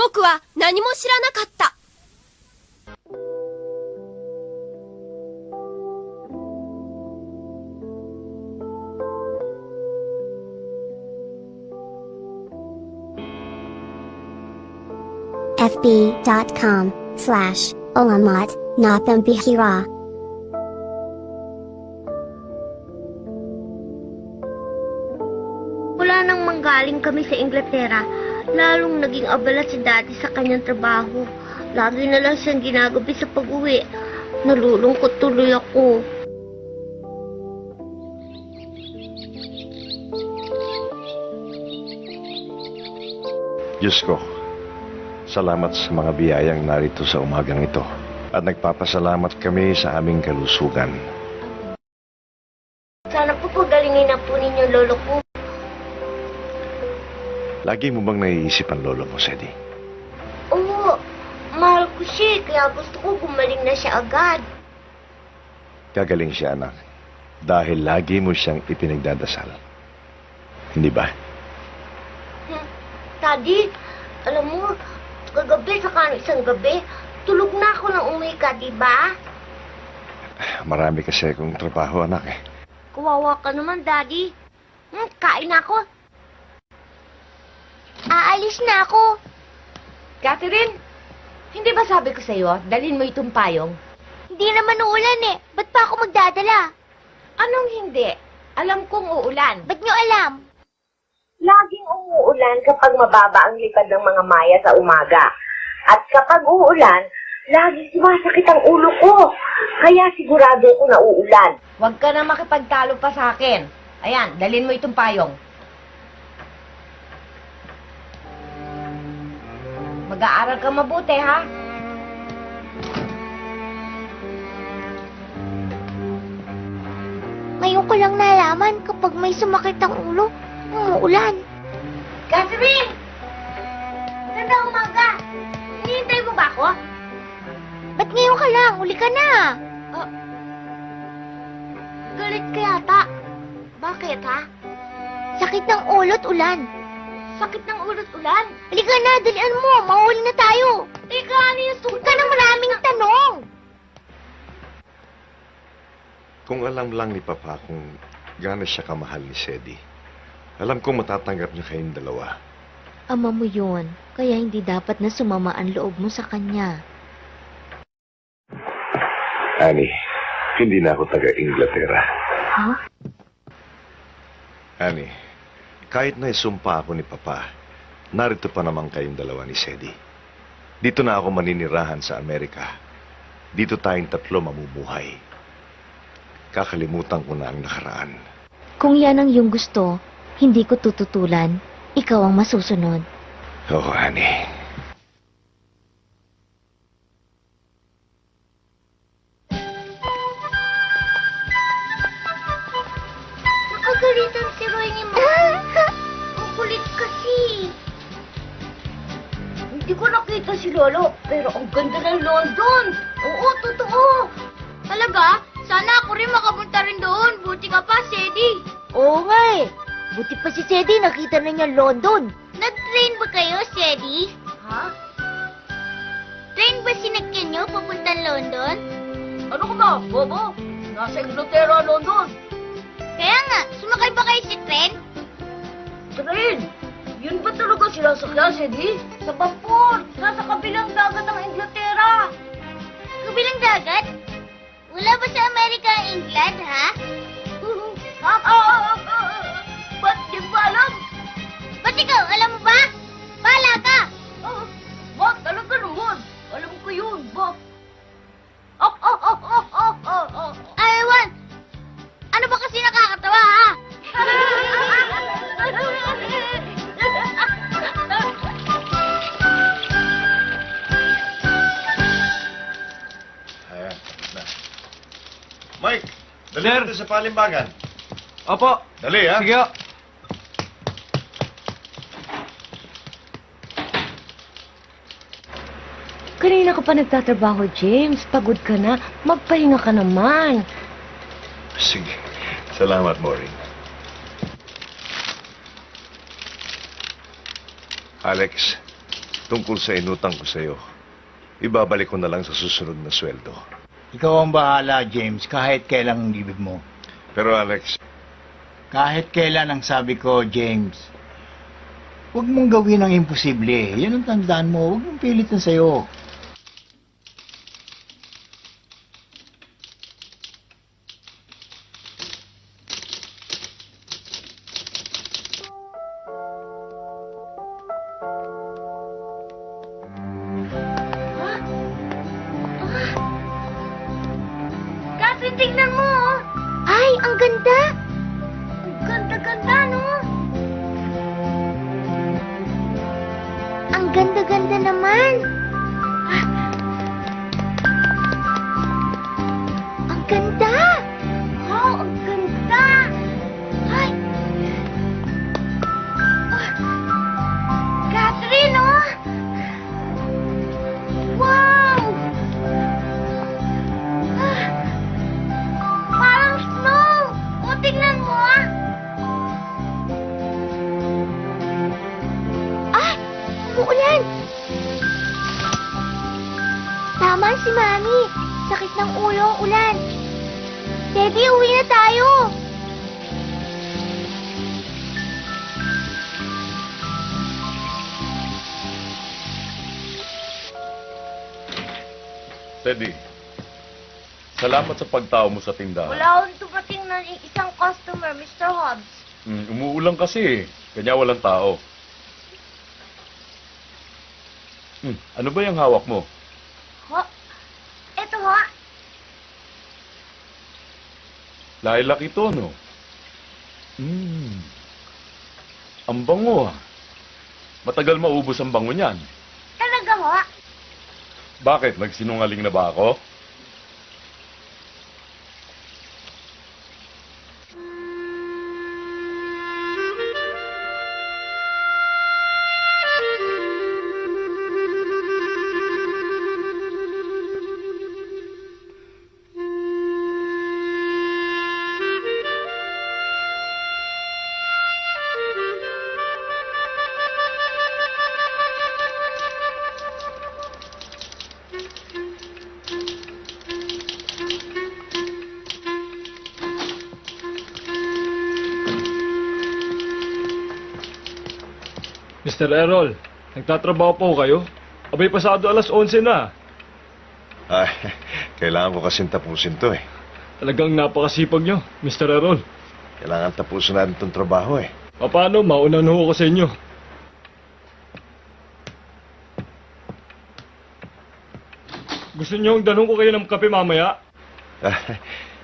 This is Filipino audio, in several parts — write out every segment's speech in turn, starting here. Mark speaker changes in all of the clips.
Speaker 1: 僕は何も知らなかった。
Speaker 2: fb.com/olamat.napambihira
Speaker 3: Wala nang manggaling kami sa Inglaterra, lalong naging abala si Daddy sa kanyang trabaho. Lagi na lang siyang ginagabi sa pag-uwi. Nalulungkot tuloy ako.
Speaker 4: Diyos ko, salamat sa mga biyayang narito sa umagang ito. At nagpapasalamat kami sa aming kalusugan.
Speaker 3: Sana po pagalingin na po ninyo lolo ko.
Speaker 4: Lagi mo bang naiisip ang lolo mo, Sedi?
Speaker 3: Oo, mahal ko siya, kaya gusto ko gumaling na siya agad.
Speaker 4: Gagaling siya, anak. Dahil lagi mo siyang ipinagdadasal. Hindi ba?
Speaker 3: Daddy, alam mo, kagabi sa isang gabi, tulog na ako nang umuwi ka, di ba?
Speaker 4: Marami kasi akong trabaho, anak eh.
Speaker 3: Kawawa ka naman, Daddy. Kain na ako. Aalis na ako.
Speaker 5: Catherine, hindi ba sabi ko sa'yo, dalhin mo itong payong?
Speaker 3: Hindi naman uulan eh. Ba't pa ako magdadala?
Speaker 5: Anong hindi? Alam kong uulan.
Speaker 3: Ba't nyo alam?
Speaker 6: Laging umuulan kapag mababa ang lipad ng mga maya sa umaga. At kapag uulan, laging sumasakit ang ulo ko. Kaya sigurado ko na uulan.
Speaker 5: Huwag ka na makipagtalo pa sa akin. Ayan, dalhin mo itong payong. Mag-aaral ka mabuti, ha?
Speaker 3: Ngayon ko lang nalaman kapag may sumakit ang ulo, umuulan.
Speaker 5: Catherine!
Speaker 3: Ganda umaga. Hinihintay mo ba ako? Ba't ngayon ka lang? Uli ka na. Galit ka yata. Bakit, ha? Sakit ng ulo't ulan. Sakit ng ulo't ulan? Halika na, dalian mo. Mahuli na tayo. Ika, ano yung sukat? Huwag ka ng maraming tanong.
Speaker 4: Kung alam lang ni Papa kung gaano siya kamahal ni Sedi, alam kong matatanggap niya kayong dalawa.
Speaker 2: Ama mo yun, kaya hindi dapat na sumama ang loob mo sa kanya.
Speaker 4: Annie, hindi na ako taga-Inglaterra.
Speaker 2: Ha?
Speaker 4: Annie, kahit na isumpa ako ni Papa, narito pa naman kayong dalawa ni Sedi. Dito na ako maninirahan sa Amerika. Dito tayong tatlo mamumuhay. Kakalimutan ko na ang nakaraan.
Speaker 2: Kung yan ang iyong gusto, hindi ko tututulan. Ikaw ang masusunod.
Speaker 4: Oo, Annie.
Speaker 3: Nakagalitan si Roy ni Mama. Ang kulit kasi. Hindi ko nakita si Lolo, pero ang ganda ng London. Oo, totoo. Talaga? Sana ako rin makapunta rin doon. Buti ka pa, Sedi. Oo nga eh. Buti pa si Sedi, nakita na niya London. Nag-train ba kayo, Sedi? Ha? Train ba sinakyan niyo papuntang London? Ano ka ba, Bobo? Nasa Inglaterra, London. Kaya nga, sumakay ba kayo sa train? Train? Yun ba talaga sinasakyan, Sedi? Sa vapor, nasa kabilang dagat ng Inglaterra. Kabilang dagat? Wala ba sa Amerika ang England, ha? Ba't di ba alam? Ba't ikaw, alam mo ba? Bahala ka! Ba, talaga naman. Alam ko yun, ba? Ewan! Ano ba kasi nakakatawa, ha?
Speaker 4: Ayan, na. Mike, dali natin sa palimbagan.
Speaker 7: Opo.
Speaker 4: Dali, ha?
Speaker 7: Sige ho.
Speaker 5: Kanina ka pa nagtatrabaho, James. Pagod ka na. Magpahinga ka naman.
Speaker 4: Sige. Salamat, Maureen. Alex, Tungkol sa inutang ko sa'yo, ibabalik ko na lang sa susunod na sweldo.
Speaker 7: Ikaw ang bahala, James, kahit kailan ang ibig mo.
Speaker 4: Pero Alex,
Speaker 7: Kahit kailan ang sabi ko, James, huwag mong gawin ang imposible. Yan ang tandaan mo. Huwag mong pilitin sa'yo.
Speaker 3: Catherine, tingnan mo, oh. Ay, ang ganda. Ang ganda-ganda, no? Ang ganda-ganda naman. Ang ganda. Oh, ang ganda. Ay. Catherine, oh. Wow. Parang snow! O, tingnan mo, ah! Ah! Umuulan! Tama si Mami. Sakit ng ulo ang ulan. Teddy, uwi na tayo!
Speaker 8: Teddy, salamat sa pagtao mo sa tindahan.
Speaker 3: Wala akong dumating na isang customer, Mr. Hobbs.
Speaker 8: Umuulan kasi kanya walang tao. Ano ba yung hawak mo?
Speaker 3: Ho? Eto, ho?
Speaker 8: Lilac ito, no? Ang bango, ah. Matagal maubos ang bango niyan.
Speaker 3: Talaga, ho?
Speaker 8: Bakit? Nagsinungaling na ba ako?
Speaker 9: Mr. Errol, nagtatrabaho po kayo? Abay, pasado alas 11 na.
Speaker 4: ay, kailangan ko kasing tapusin to eh.
Speaker 9: Talagang napakasipag nyo, Mr. Errol.
Speaker 4: Kailangan tapusin natin itong trabaho eh.
Speaker 9: Paano? Maunan ho ko sa inyo. Gusto nyo danong ko kayo ng kape mamaya?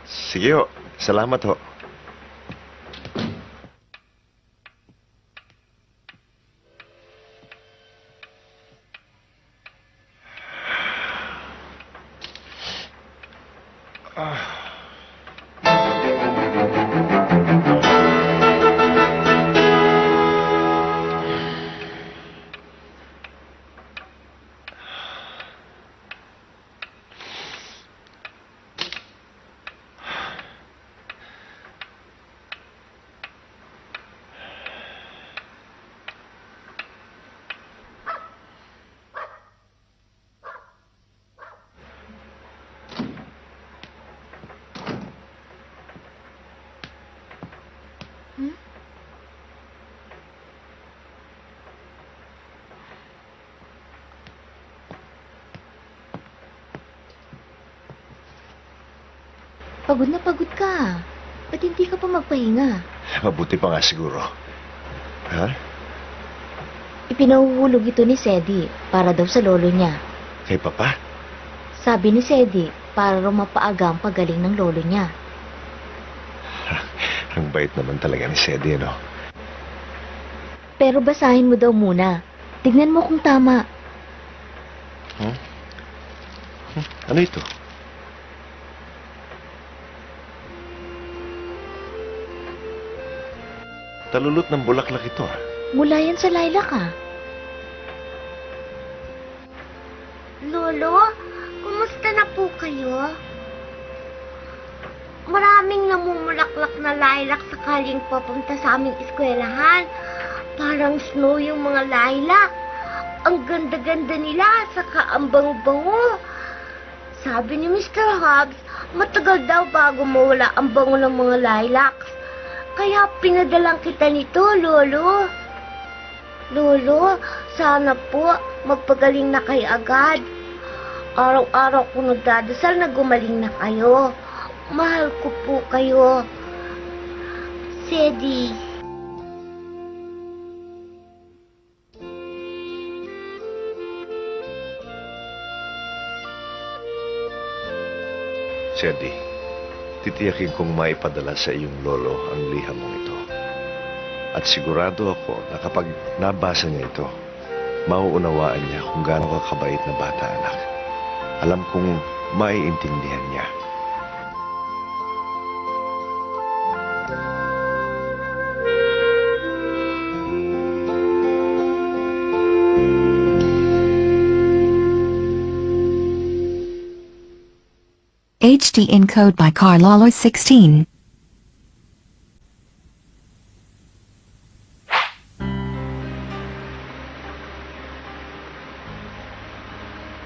Speaker 4: Sige ho, salamat ho.
Speaker 2: Pagod na pagod ka. Ba't hindi ka pa magpahinga?
Speaker 4: Mabuti pa nga siguro. Ha?
Speaker 2: Ipinahuhulog ito ni Sedi para daw sa lolo niya.
Speaker 4: Kay Papa?
Speaker 2: Sabi ni Sedi para raw mapaaga ang pagaling ng lolo niya.
Speaker 4: Ang bait naman talaga ni Sedi, no?
Speaker 2: Pero basahin mo daw muna. Tignan mo kung tama.
Speaker 4: Ano ito? Talulot ng bulaklak ito, ah.
Speaker 2: Mula yan sa lilac ah.
Speaker 3: Lolo, kumusta na po kayo? Maraming namumulaklak na lilac sakaling papunta sa aming eskwelahan. Parang snow yung mga lilac. Ang ganda-ganda nila, saka ang bango-bango. Sabi ni Mr. Hobbs, matagal daw bago mawala ang bango ng mga lilacs. Kaya pinadalang kita nito, Lolo. Lolo, sana po magpagaling na kayo agad. Araw-araw ko nagdadasal na gumaling na kayo. Mahal ko po kayo. Sadie.
Speaker 4: Sadie, titiyakin kong maipadala sa iyong lolo ang liham mong ito. At sigurado ako na kapag nabasa niya ito, mauunawaan niya kung gaano ka kabait na bata, anak. Alam kong maiintindihan niya.
Speaker 10: HD encode by Carlolo 16.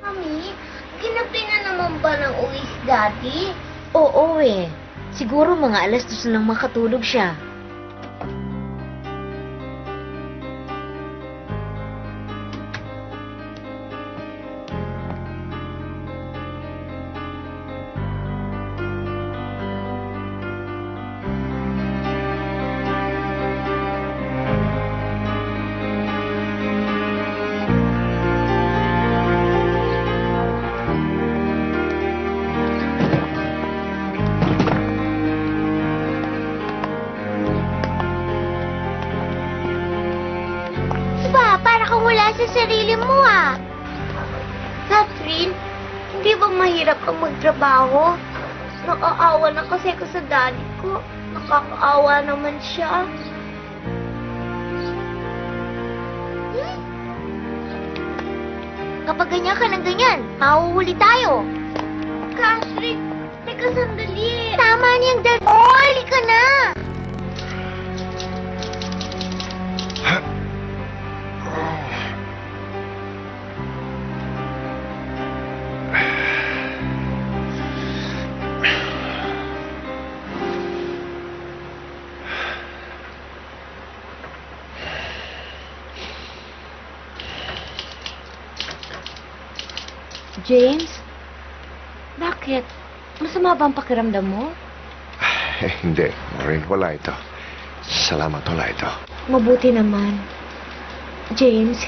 Speaker 3: Mami, ginabi na naman ba ng uwi si Daddy?
Speaker 2: Oo eh. Siguro mga 2:00 nang makatulog siya.
Speaker 3: Diba, para kang wala sa sarili mo ah. Catherine, hindi ba mahirap ang magtrabaho? Nakaawa na kasi ako sa daddy ko. Nakakaawa naman siya. Kapag ganyan ka ng ganyan, mahuhuli tayo. Catherine, teka sandali. Tama niyang dad. Huli ka na.
Speaker 2: James? Bakit? Masama ba ang pakiramdam mo?
Speaker 4: Hindi, Maureen, wala ito. Salamat, wala ito.
Speaker 2: Mabuti naman. James,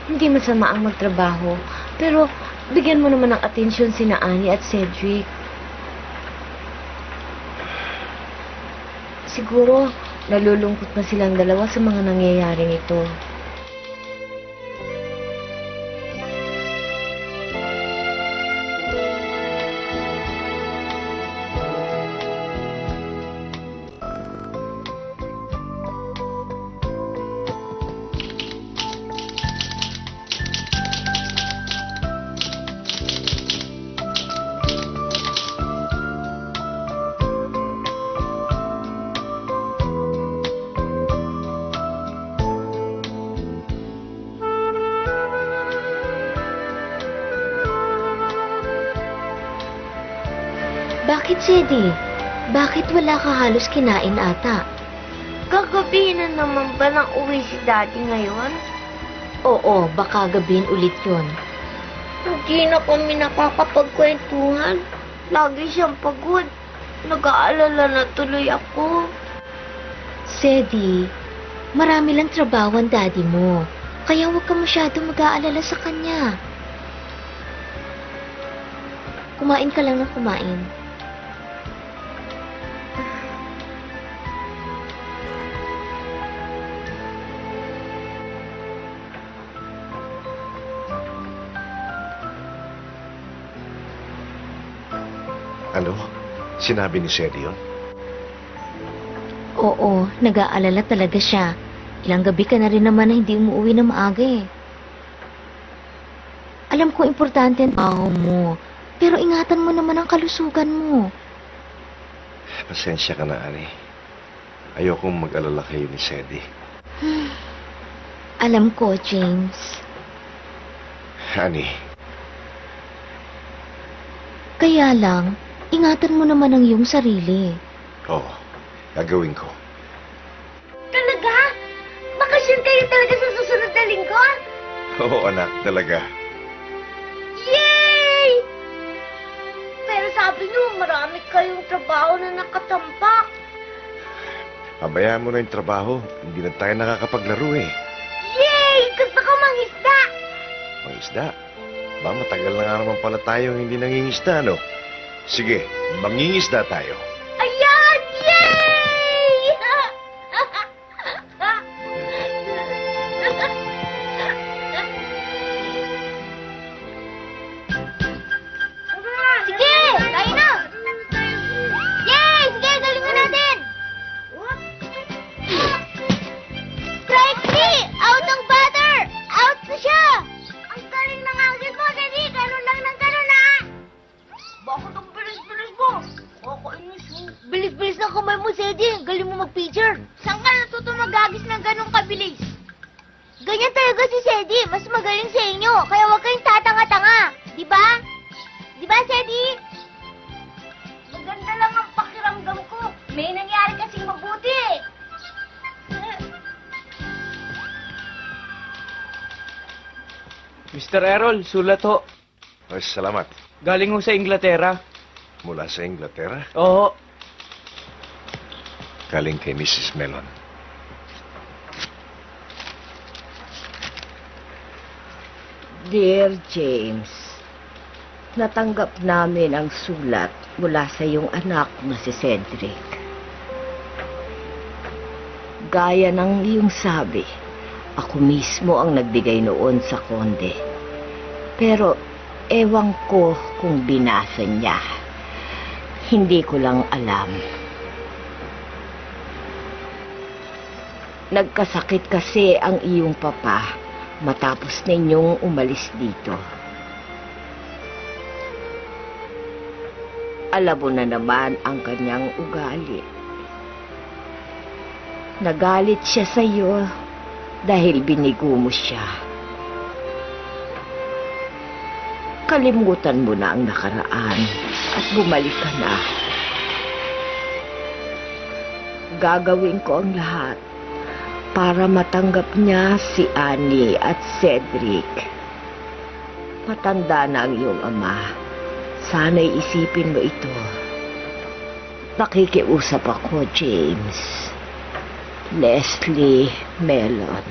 Speaker 2: hindi masama ang magtrabaho. Pero bigyan mo naman ng atensyon sina Annie at Cedric. Siguro, nalulungkot na silang dalawa sa mga nangyayaring ito. Bakit, Sadie? Bakit wala ka halos kinain ata?
Speaker 3: Gagabi na naman ba ng uwi si Daddy ngayon?
Speaker 2: Oo, baka gabihin ulit yun.
Speaker 3: Hindi na kami nakakapagkwentuhan. Lagi siyang pagod. Nag-aalala na tuloy ako.
Speaker 2: Sadie, marami lang trabaho ang daddy mo. Kaya huwag ka masyado mag-aalala sa kanya. Kumain ka lang ng kumain.
Speaker 4: Ano? Sinabi ni Sadie yun?
Speaker 2: Oo, nag-aalala talaga siya. Ilang gabi ka na rin naman na hindi umuwi na maaga eh. Alam ko importante ang trabaho mo, pero ingatan mo naman ang kalusugan mo.
Speaker 4: Pasensya ka na, Annie. Ayokong mag-alala kayo ni Sadie.
Speaker 2: Alam ko, James.
Speaker 4: Honey,
Speaker 3: Kaya lang, ingatan mo naman ang iyong sarili.
Speaker 4: oo, gagawin ko.
Speaker 3: Talaga? Bakasyon kayo talaga sa susunod na linggo?
Speaker 4: Oo, anak, talaga.
Speaker 3: Yay! Pero sabi niyo, marami kayong trabaho na nakatampak.
Speaker 4: Pabayaan mo na yung trabaho. Hindi na tayo nakakapaglaro eh.
Speaker 3: Yay! Gusto ko mangisda!
Speaker 4: Mangisda? Ba, matagal na nga naman pala tayo hindi nangingisda, no? Sige, mangingisda tayo.
Speaker 3: Ayan! Yay! Sige! Tayo na! Yay! Sige, galingan natin! Strike three! Out ang batter! Out na siya! Ang galing ng agad mo, Daddy! Ganun lang ng ganun, ha? Bakit ang bilis-bilis mo? Kakainis mo. Bilis-bilis ng kamay mo, Zeddy. Galing mo mag-pitcher. Saan ka natuto mag-agis ng ganun kabilis? Ganyan talaga si Zeddy. Mas magaling sa inyo. Kaya huwag kayong tatanga-tanga. Di ba? Di ba, Zeddy? Maganda lang ang pakiramdam ko. May nangyari kasing mabuti.
Speaker 11: Mr. Errol, sulat ho.
Speaker 4: Ay, salamat.
Speaker 11: Galing ho sa Inglaterra.
Speaker 4: Mula sa Inglaterra,
Speaker 11: Oo.
Speaker 4: galing kay Mrs. Melon.
Speaker 2: Dear James, natanggap namin ang sulat mula sa iyong anak na si Cedric. Gaya ng iyong sabi, ako mismo ang nagbigay noon sa konde. Pero ewan ko kung binasa niya. Hindi ko lang alam. Nagkasakit kasi ang iyong papa matapos ninyong umalis dito. Alam mo na naman ang kanyang ugali. Nagalit siya sa iyo dahil binigo mo siya. Kalimutan mo na ang nakaraan at bumalik ka na. Gagawin ko ang lahat para matanggap niya si Annie at Cedric. Matanda na ang iyong ama. Sana'y isipin mo ito. Nakikiusap ako, James. Leslie Melon.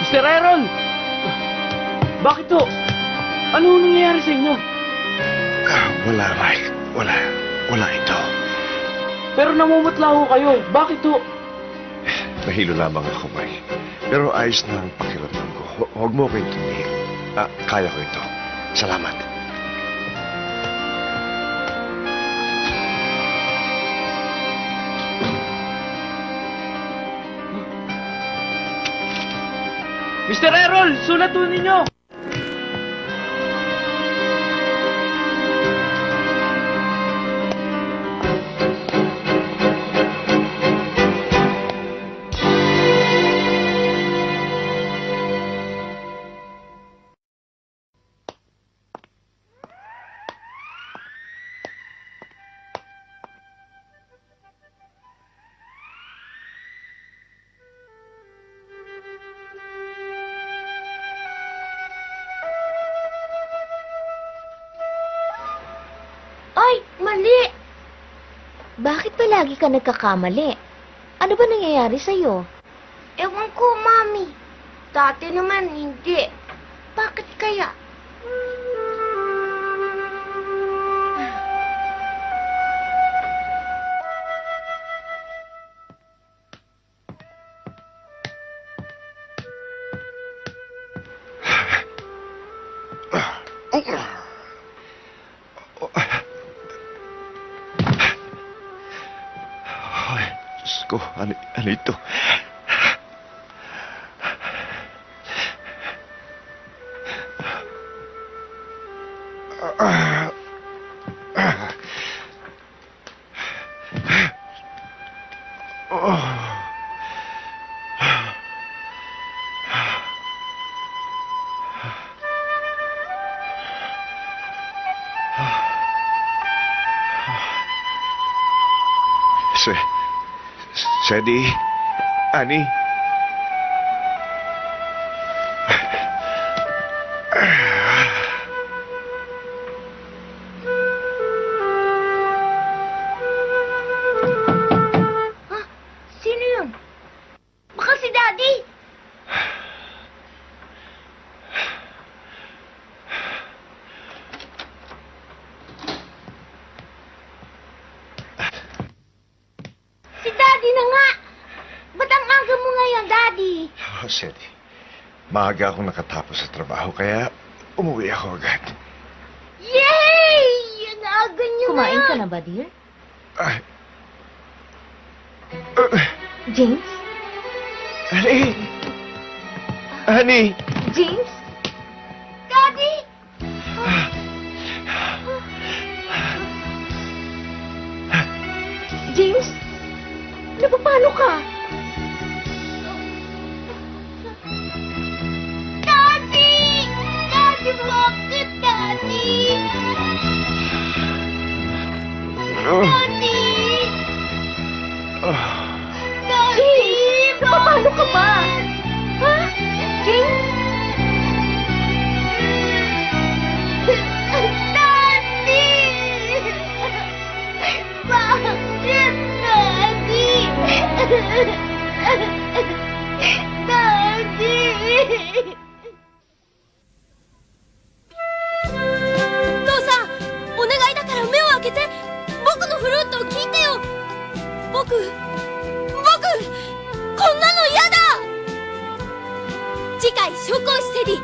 Speaker 11: Mr. Errol! Bakit ho? Ano nangyayari sa inyo?
Speaker 4: Wala, Mike. Wala ito.
Speaker 11: Pero namumutla ho kayo. Bakit ho?
Speaker 4: Nahilo lamang ako, Mike. Pero ayos na ang pakiramdam ko. Huwag mo ko intindihin. Kaya ko ito. Salamat.
Speaker 11: Mr. Errol, sulat ho ninyo!
Speaker 3: Ay, mali! Bakit ba lagi ka nagkakamali? Ano ba nangyayari sa'yo? Ewan ko, Mami. Dati naman, hindi. Bakit kaya?
Speaker 4: ko. Ano ito? Sadie, Annie.
Speaker 3: Sino yun? Baka si Daddy! Si Daddy na nga! Ba't ang aga mo ngayon, Daddy?
Speaker 4: Oh, Sadie, maaga akong nakatapos sa trabaho, kaya umuwi ako agad.
Speaker 3: Yay! Ang aga niyo
Speaker 5: Kumain
Speaker 3: ngayon.
Speaker 5: ka na ba, dear?
Speaker 4: Ay,
Speaker 5: James?
Speaker 4: Annie! Annie!
Speaker 5: James?
Speaker 3: Daddy!
Speaker 5: James? Napapalo ka?
Speaker 3: Daddy! Daddy, bakit, Daddy? Daddy! Daddy!
Speaker 5: Napapalo ka ba? Ha? James?
Speaker 3: Daddy! Bakit, Daddy? Daddy!
Speaker 1: 父さん、お願いだから目を開けて。僕のフルートを聞いてよ。僕、こんなの嫌だ。次回、紹興酒セディ。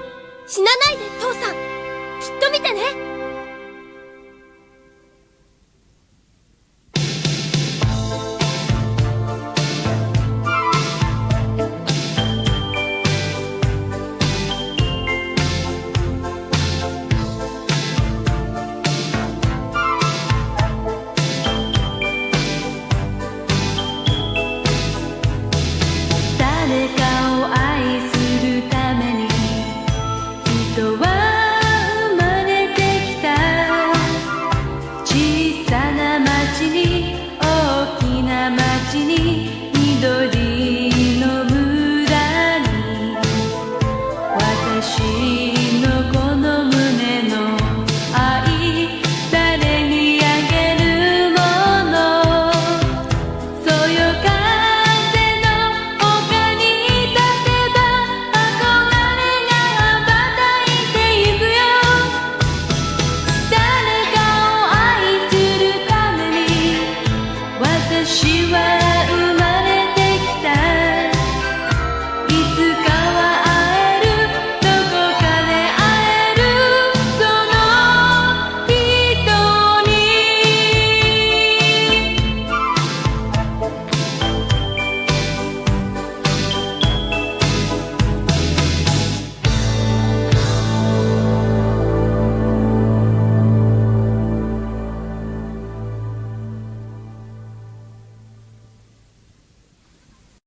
Speaker 1: 死なないで、父さん。きっと見てね。